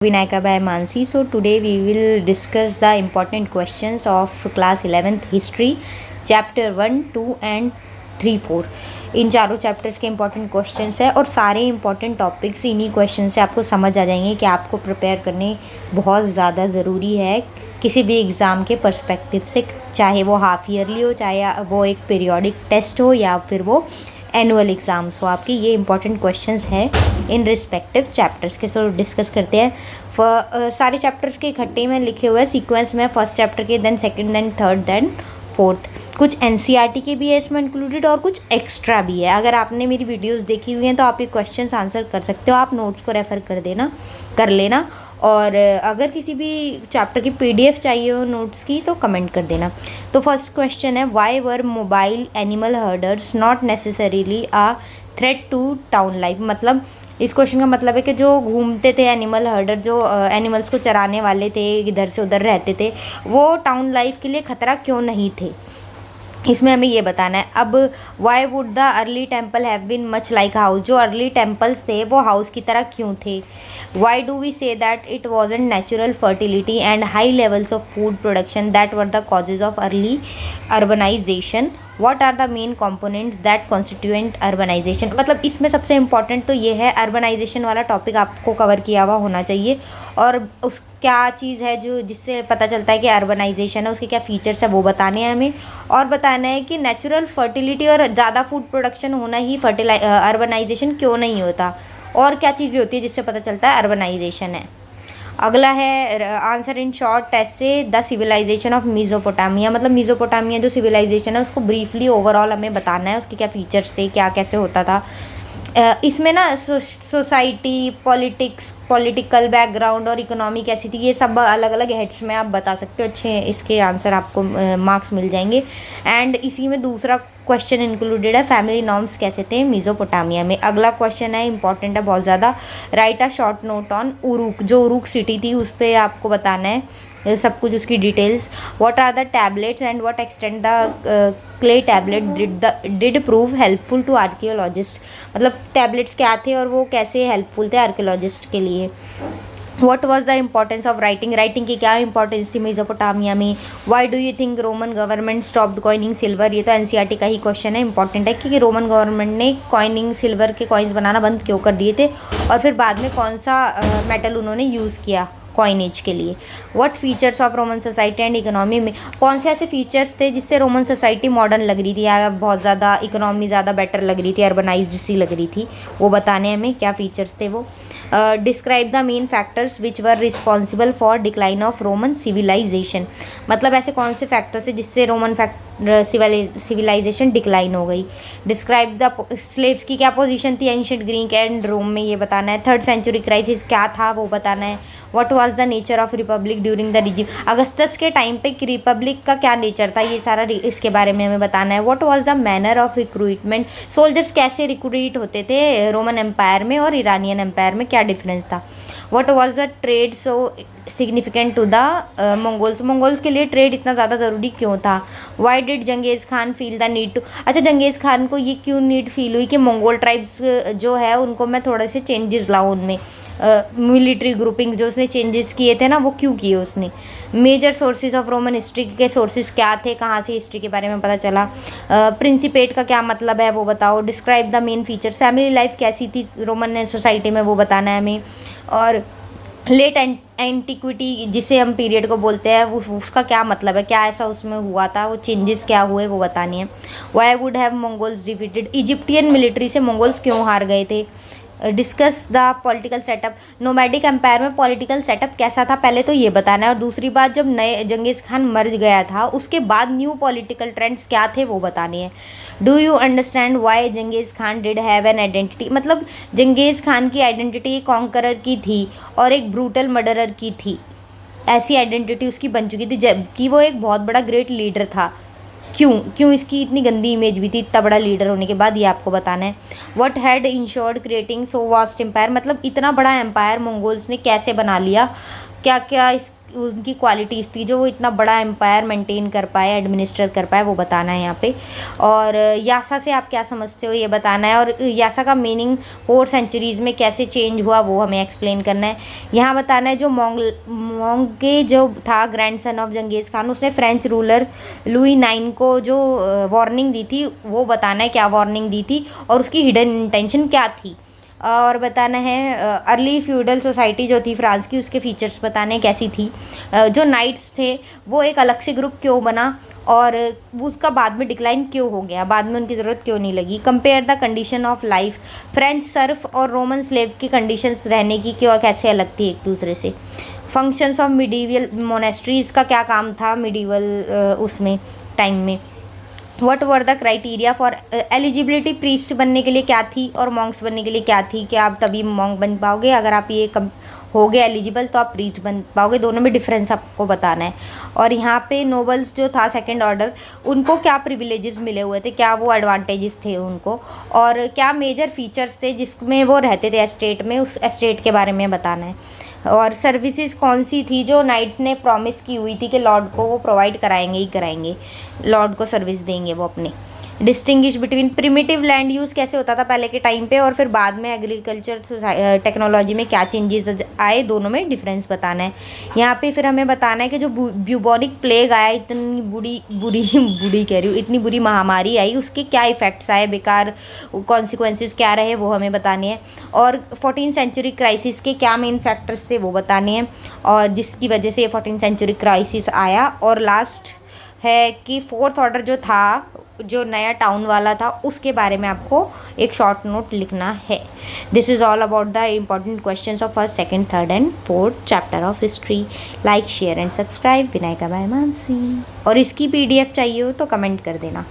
Vinayaka by Mansi. So today we will discuss the important questions of class 11th history, chapter 1, 2 and 3, 4. इन चारों chapters के important questions है और सारे important topics इन्हीं question से आपको समझ आ जाएंगे कि आपको प्रिपेयर करने बहुत ज़्यादा ज़रूरी है किसी भी एग्ज़ाम के पर्सपेक्टिव से, चाहे वो हाफ ईयरली हो, चाहे वो एक पीरियोडिक टेस्ट हो या फिर वो एनुअल एग्ज़ाम्स हो। आपके ये इंपॉर्टेंट क्वेश्चंस हैं इन रिस्पेक्टिव चैप्टर्स के। सो डिस्कस करते हैं। सारे चैप्टर्स के इकट्ठे में लिखे हुए हैं सीक्वेंस में, फर्स्ट चैप्टर के, then second, then third, then fourth. कुछ एनसीईआरटी के भी है इसमें इंक्लूडेड और कुछ एक्स्ट्रा भी है। अगर आपने मेरी वीडियोस देखी हुई हैं तो आप ये क्वेश्चंस आंसर कर सकते हो। आप नोट्स को रेफ़र कर लेना। और अगर किसी भी चैप्टर की पीडीएफ चाहिए हो नोट्स की तो कमेंट कर देना। तो फर्स्ट क्वेश्चन है, why were mobile animal herders not necessarily a threat to town life. मतलब इस क्वेश्चन का मतलब है कि जो घूमते थे एनिमल हर्डर, जो एनिमल्स को चराने वाले थे, इधर से उधर रहते थे, वो टाउन लाइफ के लिए ख़तरा क्यों नहीं थे, इसमें हमें ये बताना है। अब why would the early temple have been much like house, जो अर्ली टेम्पल्स थे वो हाउस की तरह क्यों थे। Why do we say that it wasn't natural fertility and high levels of food production that were the causes of early urbanisation. What are the main components that constituent urbanisation. मतलब इसमें सबसे important तो ये है, urbanisation वाला topic आपको cover किया हुआ होना चाहिए और उस क्या चीज़ है जो जिससे पता चलता है कि अर्बनाइजेशन है, उसके क्या फीचर्स है वो बताने हैं हमें। और बताना है कि नेचुरल फर्टिलिटी और ज़्यादा फूड प्रोडक्शन होना ही अर्बनाइजेशन क्यों नहीं होता, और क्या चीज़ें होती है जिससे पता चलता है अर्बनाइजेशन है। अगला है आंसर इन शॉर्ट टेस्ट से द सिविलाइजेशन ऑफ मेसोपोटामिया। मतलब मेसोपोटामिया जो सिविलाइजेशन है उसको ब्रीफली ओवरऑल हमें बताना है, उसके क्या फीचर्स थे, क्या कैसे होता था। इसमें ना सोसाइटी, पॉलिटिकल बैकग्राउंड और इकोनॉमी कैसी थी, ये सब अलग अलग हेड्स में आप बता सकते हो। अच्छे इसके आंसर आपको मार्क्स मिल जाएंगे। एंड इसी में दूसरा क्वेश्चन इंक्लूडेड है, फैमिली नॉर्म्स कैसे थे मेसोपोटामिया में। अगला क्वेश्चन है, इंपॉर्टेंट है बहुत ज़्यादा, write a short note on Uruk. जो उरुक सिटी थी उस पर आपको बताना है सब कुछ, उसकी details. What are the tablets and what extend the clay tablet did prove helpful to archaeologist. मतलब टैबलेट्स क्या थे और वो कैसे हेल्पफुल थे आर्कियोलॉजिस्ट के लिए। What was the importance of writing, writing की क्या इंपॉर्टेंस थी मेसोपोटामिया में। Why do you think Roman government stopped coining silver. ये तो एनसीईआरटी का ही क्वेश्चन है, इंपॉर्टेंट है कि रोमन गवर्नमेंट ने कॉइनिंग सिल्वर के कॉइन्स बनाना बंद क्यों कर दिए थे और फिर बाद में कौन सा मेटल उन्होंने यूज़ किया कॉइनेज के लिए। What features of Roman society and economy में, कौन से ऐसे फीचर्स थे जिससे रोमन सोसाइटी मॉडर्न लग रही थी या बहुत ज़्यादा इकोनॉमी ज़्यादा बेटर लग रही थी, अर्बनाइज्ड सी लग रही थी, वो बताने हमें क्या फीचर्स थे वो। Describe the main factors which were responsible for decline of Roman civilisation. मतलब ऐसे कौन से फैक्टर्स थे जिससे रोमन सिविलाइजेशन डिक्लाइन हो गई। डिस्क्राइब द स्लेव्स की क्या पोजीशन थी एंशिएंट ग्रीक एंड रोम में, ये बताना है। थर्ड सेंचुरी क्राइसिस क्या था वो बताना है। What was the nature of Republic during the regime, Augustus के टाइम पे रिपब्लिक का क्या नेचर था, ये सारा इसके बारे में हमें बताना है। What was the manner of recruitment, soldiers कैसे रिक्रूट होते थे रोमन एम्पायर में और ईरानियन एम्पायर में, क्या डिफरेंस था। What was the trade so significant to the Mongols, Mongols के लिए ट्रेड इतना ज़्यादा ज़रूरी क्यों था। Why did Genghis Khan feel the need to, अच्छा जंगेज़ खान को ये क्यों नीड फील हुई कि मंगोल ट्राइब्स जो है उनको मैं थोड़े से चेंजेस लाऊं उनमें, मिलिट्री ग्रुपिंग जो उसने चेंजेस किए थे ना वो क्यों किए उसने। Major sources of Roman history के सोर्सेज क्या थे, कहाँ से हिस्ट्री के बारे में पता चला। प्रिंसिपेट का क्या मतलब है वो बताओ। Describe the main features, family life कैसी थी रोमन सोसाइटी में वो बताना है हमें। और लेट एंटिक्विटी जिसे हम पीरियड को बोलते हैं उसका क्या मतलब है, क्या ऐसा उसमें हुआ था, वो चेंजेस क्या हुए वो बतानी है। Why would have Mongols defeated, Egyptian military से मंगोल्स क्यों हार गए थे। Discuss the political setup, nomadic empire में पॉलिटिकल सेटअप कैसा था पहले तो ये बताना है। और दूसरी बात, जब नए जंगीज़ खान मर गया था उसके बाद न्यू पॉलिटिकल ट्रेंड्स क्या थे वो बताने हैं। Do you understand why Genghis Khan did have an identity, मतलब जंगीज़ खान की आइडेंटिटी एक कॉन्करर की थी और एक ब्रूटल मर्डरर की थी, ऐसी आइडेंटिटी उसकी बन चुकी थी जबकि वो एक बहुत बड़ा ग्रेट लीडर था। क्यों इसकी इतनी गंदी इमेज भी थी इतना बड़ा लीडर होने के बाद, ये आपको बताना है। What had ensured creating so vast empire, मतलब इतना बड़ा एम्पायर मंगोल्स ने कैसे बना लिया, क्या क्या उनकी क्वालिटीज़ थी जो वो इतना बड़ा एम्पायर मेंटेन कर पाए, एडमिनिस्टर कर पाए, वो बताना है यहाँ पे। और यासा से आप क्या समझते हो ये बताना है, और यासा का मीनिंग 4 सेंचुरीज़ में कैसे चेंज हुआ वो हमें एक्सप्लेन करना है। यहाँ बताना है जो मोंगे जो था ग्रैंड सन ऑफ जंगीज़ खान, उसने फ्रेंच रूलर लुई 9 को जो वार्निंग दी थी वो बताना है, क्या वार्निंग दी थी और उसकी हिडन इंटेंशन क्या थी। और बताना है अर्ली फ्यूडल सोसाइटी जो थी फ्रांस की, उसके फीचर्स बताने कैसी थी। जो नाइट्स थे वो एक अलग से ग्रुप क्यों बना और वो उसका बाद में डिक्लाइन क्यों हो गया, बाद में उनकी ज़रूरत क्यों नहीं लगी। Compare the condition of life, French Surf और रोमन स्लेव की कंडीशंस रहने की क्यों कैसे अलग थी एक दूसरे से। फंक्शंस ऑफ मिडीवल मोनेस्ट्रीज़ का क्या काम था मिडीवल उसमें टाइम में। What were the criteria for eligibility, priest बनने के लिए क्या थी और मॉन्क्स बनने के लिए क्या थी, कि आप तभी मॉन्क बन पाओगे, अगर आप ये कम हो गए एलिजिबल तो आप प्रीस्ट बन पाओगे, दोनों में डिफरेंस आपको बताना है। और यहाँ पे नोबल्स जो था सेकंड ऑर्डर, उनको क्या प्रिविलेजेस मिले हुए थे, क्या वो एडवांटेजेस थे उनको, और क्या मेजर फीचर्स थे जिसमें वो रहते थे एस्टेट में, उस एस्टेट के बारे में बताना है। और सर्विसेज कौन सी थी जो नाइट्स ने प्रॉमिस की हुई थी कि लॉर्ड को वो प्रोवाइड कराएंगे ही कराएंगे, लॉर्ड को सर्विस देंगे वो अपने। Distinguish between primitive land use कैसे होता था पहले के टाइम पे, और फिर बाद में एग्रीकल्चर टेक्नोलॉजी में क्या चेंजेस आए, दोनों में डिफरेंस बताना है। यहाँ पे फिर हमें बताना है कि जो ब्यूबोनिक प्लेग आया, इतनी बुरी कह रही हूँ, इतनी बुरी महामारी आई, उसके क्या इफ़ेक्ट्स आए, बेकार कॉन्सिक्वेंसेस क्या रहे वो हमें बताने हैं। और 14th सेंचुरी क्राइसिस के क्या मेन फैक्टर्स थे वो बताने हैं, और जिसकी वजह से ये 14th सेंचुरी क्राइसिस आया। और लास्ट है कि 4th ऑर्डर जो था, जो नया टाउन वाला था, उसके बारे में आपको एक शॉर्ट नोट लिखना है। This is all about the important questions of first, second, third and fourth chapter of history. Like, share and subscribe. Vinayaka by Mansi. और इसकी PDF चाहिए हो तो कमेंट कर देना।